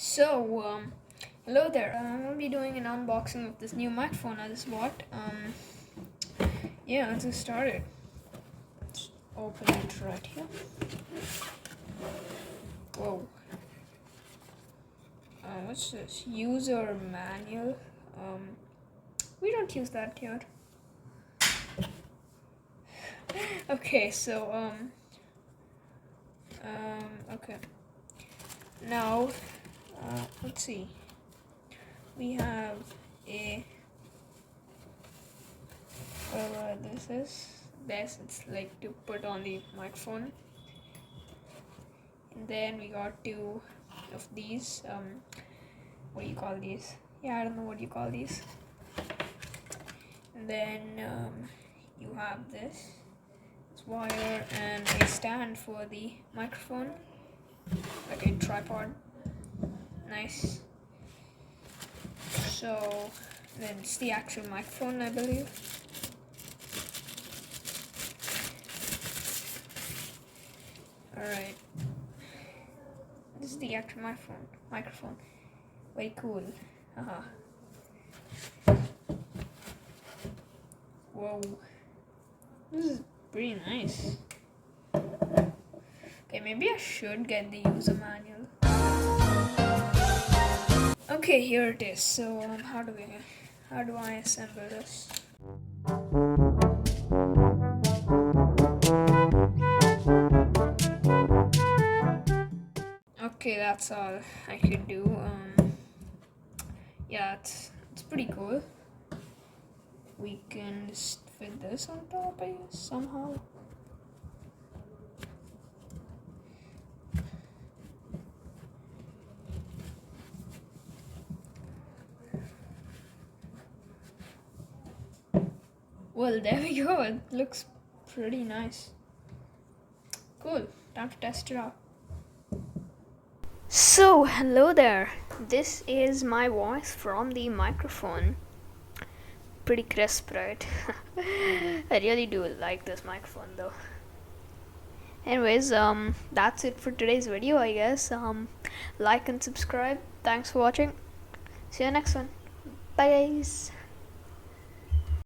Hello there. I'm gonna be doing an unboxing of this new microphone I just bought. Yeah, let's get started. Just open it right here. Whoa. What's this? User manual. We don't use that here. Okay, okay. Now, let's see. We have a whatever this is. It's like to put on the microphone. And then we got two of these. What do you call these? Yeah, I don't know what you call these. And then you have this wire and a stand for the microphone, like a tripod. Nice. So then it's the actual microphone, I believe. Alright. This is the actual microphone. Very cool. Whoa. This is pretty nice. Okay, maybe I should get the user manual. Okay, here it is. So how do I assemble this? Okay, that's all I could do. Yeah, it's pretty cool. We can just fit this on top, I guess, somehow. Well, there we go. It looks pretty nice. Cool. Time to test it out. So, hello there. This is my voice from the microphone. Pretty crisp, right? I really do like this microphone though. Anyways, that's it for today's video, I guess. Like and subscribe. Thanks for watching. See you next one. Bye guys.